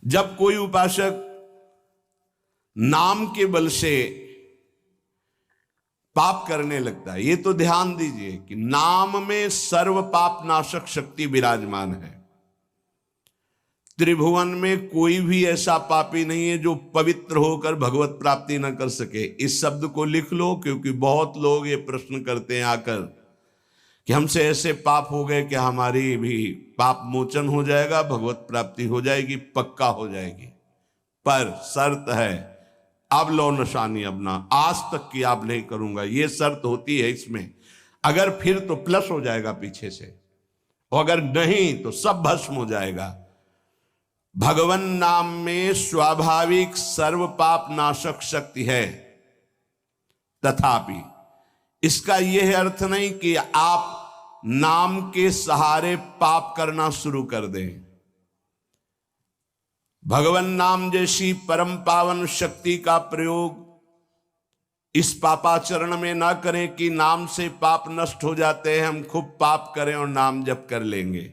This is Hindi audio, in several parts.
जब कोई उपासक नाम के बल से पाप करने लगता है, ये तो ध्यान दीजिए कि नाम में सर्व पाप नाशक शक्ति विराजमान है। त्रिभुवन में कोई भी ऐसा पापी नहीं है जो पवित्र होकर भगवत प्राप्ति न कर सके। इस शब्द को लिख लो, क्योंकि बहुत लोग ये प्रश्न करते हैं आकर कि हमसे ऐसे पाप हो गए कि हमारी भी पाप मोचन हो जाएगा, भगवत प्राप्ति हो जाएगी, पक्का हो जाएगी। पर शर्त है, अब लो निशानी अपना, आज तक की आप नहीं करूंगा, ये शर्त होती है इसमें। अगर फिर तो प्लस हो जाएगा पीछे से, और अगर नहीं तो सब भस्म हो जाएगा। भगवन नाम में स्वाभाविक सर्व पाप नाशक शक्ति है, तथापि इसका यह अर्थ नहीं कि आप नाम के सहारे पाप करना शुरू कर दें। भगवन नाम जैसी परम पावन शक्ति का प्रयोग इस पापाचरण में ना करें कि नाम से पाप नष्ट हो जाते हैं, हम खूब पाप करें और नाम जप कर लेंगे।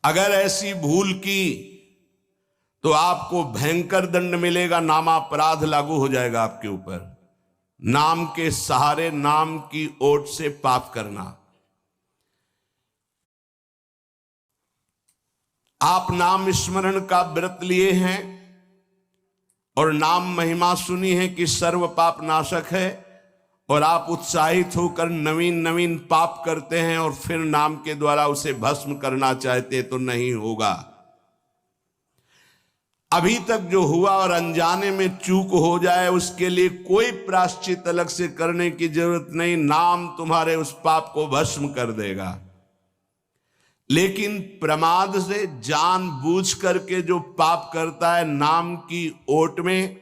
अगर ऐसी भूल की तो आपको भयंकर दंड मिलेगा, नामापराध लागू हो जाएगा आपके ऊपर। नाम के सहारे, नाम की ओट से पाप करना। आप नाम स्मरण का व्रत लिए हैं और नाम महिमा सुनी है कि सर्व पाप नाशक है, और आप उत्साहित होकर नवीन नवीन पाप करते हैं और फिर नाम के द्वारा उसे भस्म करना चाहते, तो नहीं होगा। अभी तक जो हुआ और अनजाने में चूक हो जाए उसके लिए कोई प्रायश्चित अलग से करने की जरूरत नहीं, नाम तुम्हारे उस पाप को भस्म कर देगा। लेकिन प्रमाद से जानबूझ करके जो पाप करता है नाम की ओट में,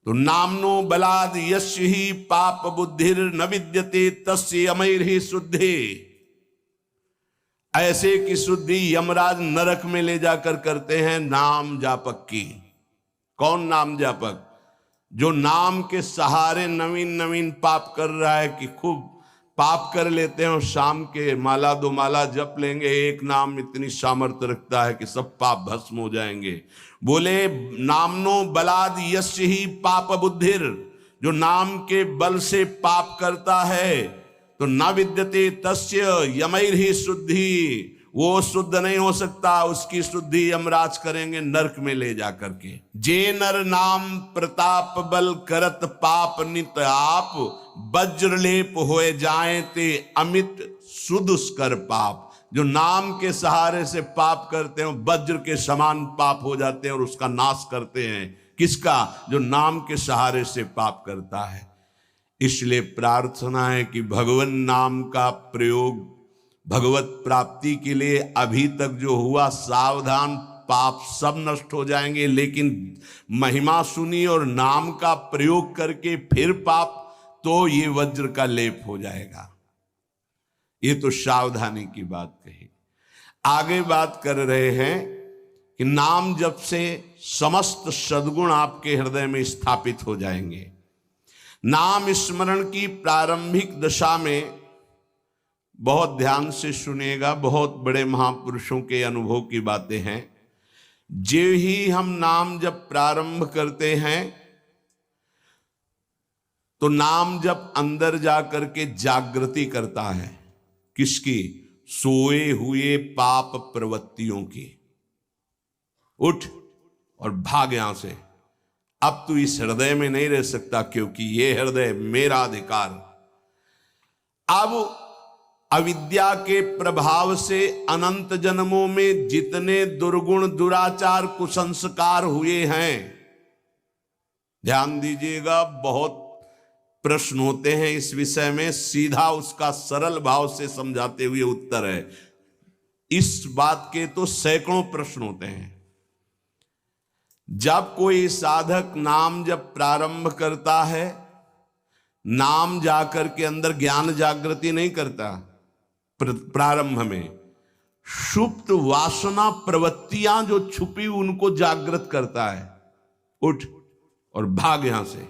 तो नामनो बलाद यस्य ही पाप बुद्धिर न विद्यते तस्य अमैर्हि शुद्धि। ऐसे की शुद्धि यमराज नरक में ले जाकर करते हैं नाम जापक की। कौन नाम जापक? जो नाम के सहारे नवीन नवीन पाप कर रहा है, कि खूब पाप कर लेते हैं और शाम के माला दो माला जप लेंगे, एक नाम इतनी सामर्थ्य रखता है कि सब पाप भस्म हो जाएंगे। बोले नामनो बलाद यस्य ही पाप बुद्धिर, जो नाम के बल से पाप करता है तो न विद्यते तस्य यमैर्हि शुद्धि, वो शुद्ध नहीं हो सकता, उसकी शुद्धि यमराज करेंगे नरक में ले जाकर के। जे नर नाम प्रताप बल करत पाप नित आप, वज्रलेप होए जाए ते अमित सुदुष्कर पाप। जो नाम के सहारे से पाप करते हैं वज्र के समान पाप हो जाते हैं और उसका नाश करते हैं। किसका? जो नाम के सहारे से पाप करता है। इसलिए प्रार्थना है कि भगवान नाम का प्रयोग भगवत प्राप्ति के लिए अभी तक जो हुआ, सावधान, पाप सब नष्ट हो जाएंगे। लेकिन महिमा सुनी और नाम का प्रयोग करके फिर पाप, तो ये वज्र का लेप हो जाएगा। ये तो सावधानी की बात कही। आगे बात कर रहे हैं कि नाम जप से समस्त सद्गुण आपके हृदय में स्थापित हो जाएंगे। नाम स्मरण की प्रारंभिक दशा में, बहुत ध्यान से सुनिएगा, बहुत बड़े महापुरुषों के अनुभव की बातें हैं। जो ही हम नाम जब प्रारंभ करते हैं तो नाम जब अंदर जा करके जागृति करता है। किसकी? सोए हुए पाप प्रवृत्तियों की। उठ और भाग यहां से, अब तू इस हृदय में नहीं रह सकता, क्योंकि ये हृदय मेरा अधिकार। अब अविद्या के प्रभाव से अनंत जन्मों में जितने दुर्गुण, दुराचार, कुसंस्कार हुए हैं, ध्यान दीजिएगा, बहुत प्रश्न होते हैं इस विषय में, सीधा उसका सरल भाव से समझाते हुए उत्तर है। इस बात के तो सैकड़ों प्रश्न होते हैं। जब कोई साधक नाम जब प्रारंभ करता है, नाम जाकर के अंदर ज्ञान जागृति नहीं करता, प्रारंभ में सुप्त वासना प्रवृत्तियां जो छुपी उनको जागृत करता है। उठ और भाग यहां से।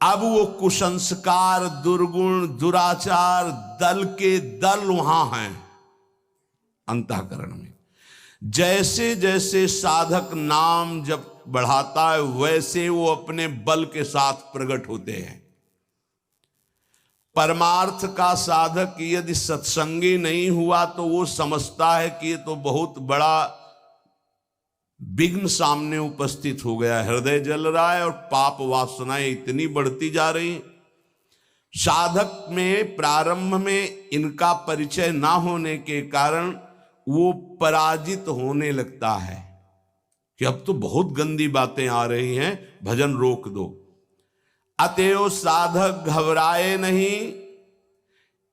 अब वो कुसंस्कार, दुर्गुण, दुराचार दल के दल वहां हैं अंतःकरण में। जैसे जैसे साधक नाम जब बढ़ाता है वैसे वो अपने बल के साथ प्रकट होते हैं। परमार्थ का साधक यदि सत्संगी नहीं हुआ तो वो समझता है कि ये तो बहुत बड़ा विघ्न सामने उपस्थित हो गया, हृदय जल रहा है और पाप वासनाएं इतनी बढ़ती जा रही। साधक में प्रारंभ में इनका परिचय ना होने के कारण वो पराजित होने लगता है कि अब तो बहुत गंदी बातें आ रही हैं, भजन रोक दो। अतएव साधक घबराए नहीं,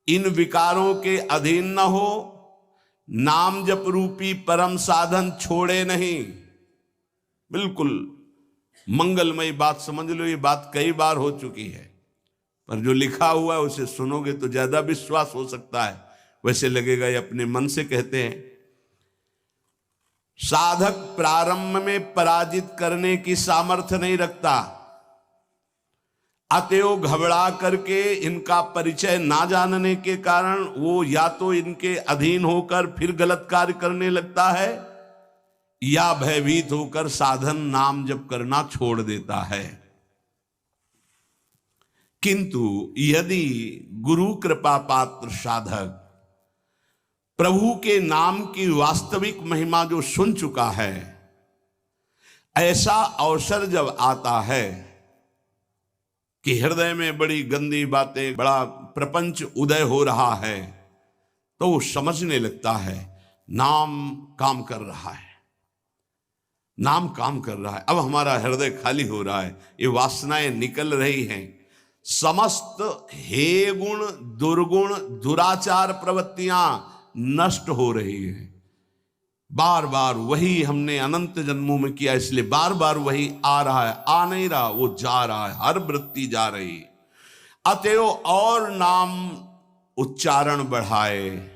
इन विकारों के अधीन न हो, नाम जप रूपी परम साधन छोड़े नहीं। बिल्कुल मंगलमयी बात समझ लो, ये बात कई बार हो चुकी है, पर जो लिखा हुआ है उसे सुनोगे तो ज्यादा विश्वास हो सकता है, वैसे लगेगा ये अपने मन से कहते हैं। साधक प्रारंभ में पराजित करने की सामर्थ्य नहीं रखता, अतएव घबरा करके इनका परिचय ना जानने के कारण वो या तो इनके अधीन होकर फिर गलत कार्य करने लगता है या भयभीत होकर साधन नाम जप करना छोड़ देता है। किंतु यदि गुरु कृपा पात्र साधक प्रभु के नाम की वास्तविक महिमा जो सुन चुका है, ऐसा अवसर जब आता है कि हृदय में बड़ी गंदी बातें, बड़ा प्रपंच उदय हो रहा है, तो वो समझने लगता है नाम काम कर रहा है, नाम काम कर रहा है। अब हमारा हृदय खाली हो रहा है, ये वासनाएं निकल रही हैं, समस्त हे गुण दुर्गुण दुराचार प्रवृत्तियां नष्ट हो रही हैं। बार बार वही हमने अनंत जन्मों में किया, इसलिए बार बार वही आ रहा है, आ नहीं रहा, वो जा रहा है, हर वृत्ति जा रही। अतएव और नाम उच्चारण बढ़ाए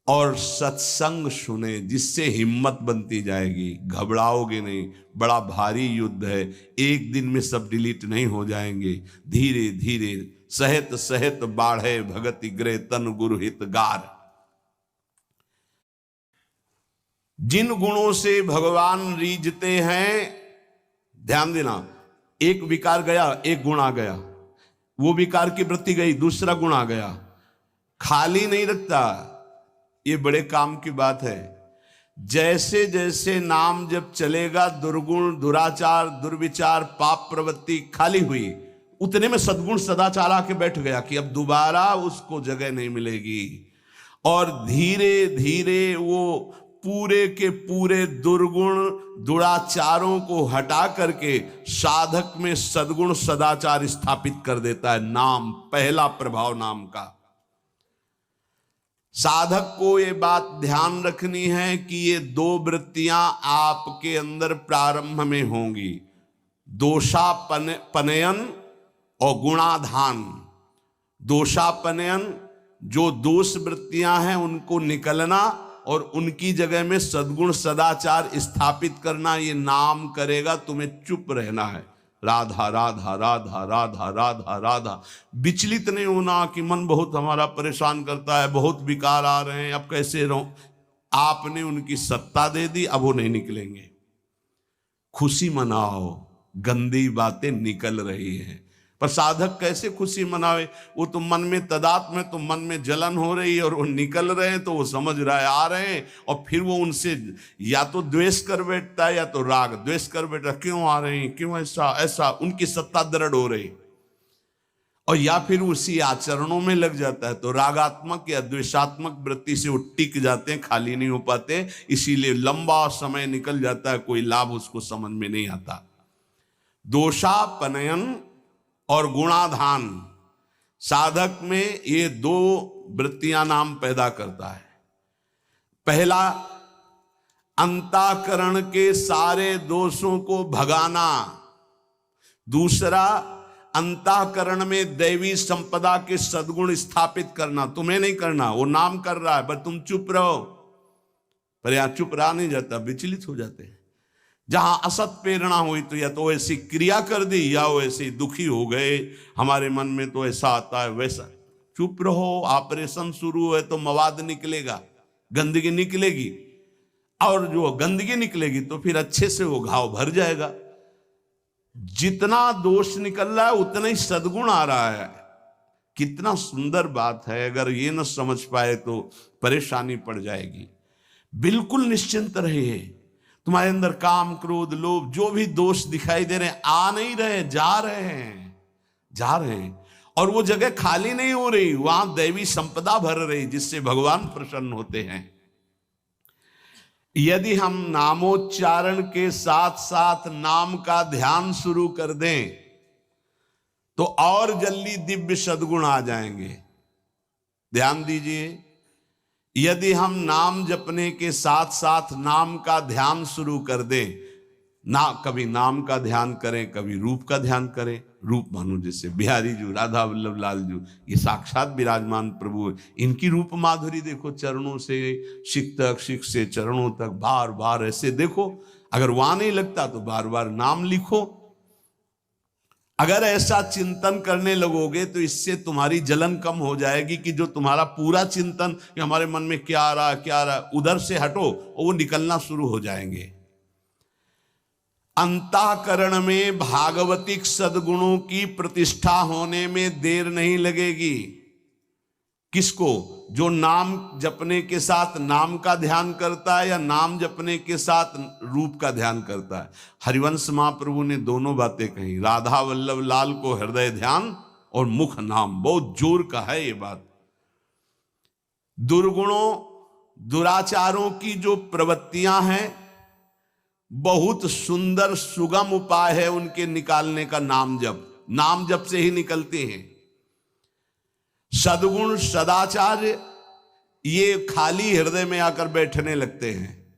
और सत्संग सुने, जिससे हिम्मत बनती जाएगी, घबराओगे नहीं। बड़ा भारी युद्ध है, एक दिन में सब डिलीट नहीं हो जाएंगे, धीरे धीरे सहत सहत बाढ़े भगति ग्रह तन गुरु हित गार। जिन गुणों से भगवान रीझते हैं, ध्यान देना, एक विकार गया एक गुण आ गया, वो विकार की वृत्ति गई दूसरा गुण आ गया, खाली नहीं रखता। ये बड़े काम की बात है। जैसे जैसे नाम जब चलेगा दुर्गुण दुराचार दुर्विचार पाप प्रवृत्ति खाली हुई, उतने में सद्गुण सदाचार आके बैठ गया कि अब दोबारा उसको जगह नहीं मिलेगी, और धीरे धीरे वो पूरे के पूरे दुर्गुण दुराचारों को हटा करके साधक में सद्गुण सदाचार स्थापित कर देता है। नाम, पहला प्रभाव नाम का। साधक को ये बात ध्यान रखनी है कि ये दो वृत्तियां आपके अंदर प्रारंभ में होंगी, दोषापनयन और गुणाधान। दोषापनयन, जो दोष वृत्तियां हैं उनको निकलना और उनकी जगह में सद्गुण सदाचार स्थापित करना, ये नाम करेगा। तुम्हें चुप रहना है, राधा राधा राधा राधा राधा राधा। विचलित नहीं होना कि मन बहुत हमारा परेशान करता है, बहुत विकार आ रहे हैं, अब कैसे रहूं। आपने उनकी सत्ता दे दी, अब वो नहीं निकलेंगे। खुशी मनाओ, गंदी बातें निकल रही हैं। पर साधक कैसे खुशी मनावे? वो तो मन में तदात्म है, तो मन में जलन हो रही है और वो निकल रहे हैं तो वो समझ रहा है आ रहे हैं, और फिर वो उनसे या तो द्वेष कर बैठता है या तो राग। द्वेष कर बैठता, क्यों आ रहे हैं, क्यों ऐसा ऐसा, उनकी सत्ता दृढ़ हो रही, और या फिर उसी आचरणों में लग जाता है तो रागात्मक या द्वेषात्मक वृत्ति से वो टिक जाते हैं, खाली नहीं हो पाते। इसीलिए लंबा समय निकल जाता है, कोई लाभ उसको समझ में नहीं आता। दोषापनयन और गुणाधान, साधक में ये दो वृत्तियां नाम पैदा करता है। पहला, अंतःकरण के सारे दोषों को भगाना। दूसरा, अंतःकरण में दैवी संपदा के सद्गुण स्थापित करना। तुम्हें नहीं करना, वो नाम कर रहा है, पर तुम चुप रहो। पर यहां चुप रहा नहीं जाता, विचलित हो जाते हैं। जहां असत प्रेरणा हुई तो या तो ऐसी क्रिया कर दी या वो ऐसे दुखी हो गए, हमारे मन में तो ऐसा आता है वैसा। चुप रहो, ऑपरेशन शुरू है तो मवाद निकलेगा, गंदगी निकलेगी। और जो गंदगी निकलेगी तो फिर अच्छे से वो घाव भर जाएगा। जितना दोष निकल रहा है उतना ही सद्गुण आ रहा है। कितना सुंदर बात है। अगर ये न समझ पाए तो परेशानी पड़ जाएगी। बिल्कुल निश्चिंत रहिए। तुम्हारे अंदर काम, क्रोध, लोभ जो भी दोष दिखाई दे रहे हैं, आ नहीं रहे, जा रहे हैं, जा रहे हैं। और वो जगह खाली नहीं हो रही, वहां दैवी संपदा भर रही, जिससे भगवान प्रसन्न होते हैं। यदि हम नामोच्चारण के साथ साथ नाम का ध्यान शुरू कर दें तो और जल्दी दिव्य सद्गुण आ जाएंगे। ध्यान दीजिए, यदि हम नाम जपने के साथ साथ नाम का ध्यान शुरू कर दें, ना कभी नाम का ध्यान करें, कभी रूप का ध्यान करें। रूप मानो जैसे बिहारी जी, राधा वल्लभ लाल जी, ये साक्षात विराजमान प्रभु है। इनकी रूप माधुरी देखो, चरणों से शिख तक, शिख से चरणों तक, बार बार ऐसे देखो। अगर वहां नहीं लगता तो बार बार नाम लिखो। अगर ऐसा चिंतन करने लगोगे तो इससे तुम्हारी जलन कम हो जाएगी कि जो तुम्हारा पूरा चिंतन कि हमारे मन में क्या आ रहा क्या आ रहा, उधर से हटो और वो निकलना शुरू हो जाएंगे। अंतःकरण में भागवतिक सद्गुणों की प्रतिष्ठा होने में देर नहीं लगेगी। किसको? जो नाम जपने के साथ नाम का ध्यान करता है या नाम जपने के साथ रूप का ध्यान करता है। हरिवंश महाप्रभु ने दोनों बातें कही। राधा वल्लभ लाल को हृदय ध्यान और मुख नाम, बहुत जोर का है ये बात। दुर्गुणों, दुराचारों की जो प्रवृत्तियां हैं, बहुत सुंदर सुगम उपाय है उनके निकालने का नाम जप। नाम जप से ही निकलते हैं। सद्गुण, सदाचार ये खाली हृदय में आकर बैठने लगते हैं।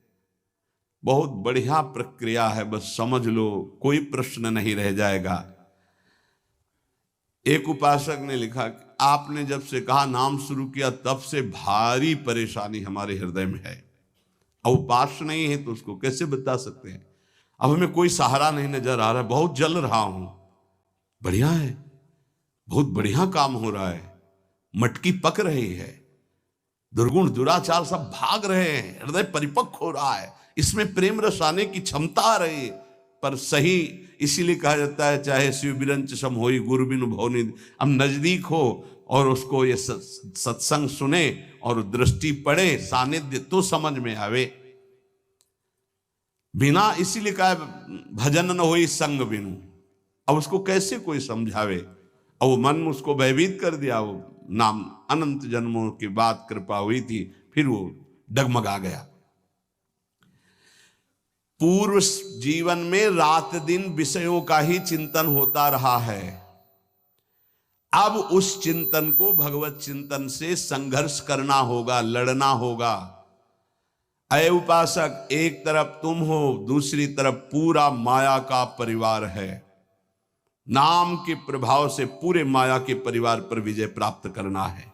बहुत बढ़िया प्रक्रिया है, बस समझ लो, कोई प्रश्न नहीं रह जाएगा। एक उपासक ने लिखा कि आपने जब से कहा नाम शुरू किया तब से भारी परेशानी हमारे हृदय में है। अब उपास नहीं है तो उसको कैसे बता सकते हैं। अब हमें कोई सहारा नहीं नजर आ रहा है, बहुत जल रहा हूं। बढ़िया है, बहुत बढ़िया काम हो रहा है, मटकी पक रही है, दुर्गुण दुराचार सब भाग रहे हैं, हृदय परिपक्व हो रहा है, इसमें प्रेम रस आने की क्षमता आ रही है। पर सही इसीलिए कहा जाता है चाहे शिव बिरंच सम होई गुरु बिनु भवनिधि। अब नजदीक हो और उसको ये सत्संग सुने और दृष्टि पड़े, सानिध्य तो समझ में आवे। बिना, इसीलिए कहा भजन न होई संग बिनु। अब उसको कैसे कोई समझावे। और वो मन उसको भयभीत कर दिया। वो नाम अनंत जन्मों के बाद कृपा हुई थी, फिर वो डगमगा गया। पूर्व जीवन में रात दिन विषयों का ही चिंतन होता रहा है। अब उस चिंतन को भगवत चिंतन से संघर्ष करना होगा, लड़ना होगा। अय उपासक, एक तरफ तुम हो, दूसरी तरफ पूरा माया का परिवार है। नाम के प्रभाव से पूरे माया के परिवार पर विजय प्राप्त करना है।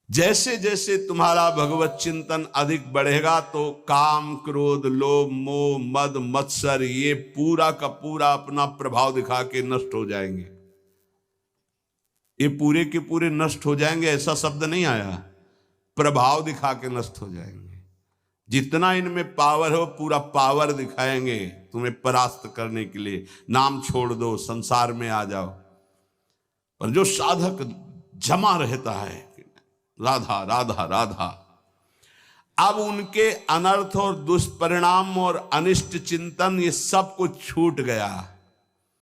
जैसे जैसे तुम्हारा भगवत चिंतन अधिक बढ़ेगा तो काम, क्रोध, लोभ, मोह, मद, मत्सर ये पूरा का पूरा अपना प्रभाव दिखा के नष्ट हो जाएंगे। ये पूरे के पूरे नष्ट हो जाएंगे ऐसा शब्द नहीं आया, प्रभाव दिखा के नष्ट हो जाएंगे। जितना इनमें पावर हो पूरा पावर दिखाएंगे तुम्हें परास्त करने के लिए। नाम छोड़ दो, संसार में आ जाओ। पर जो साधक जमा रहता है राधा राधा राधा, अब उनके अनर्थ और दुष्परिणाम और अनिष्ट चिंतन ये सब कुछ छूट गया।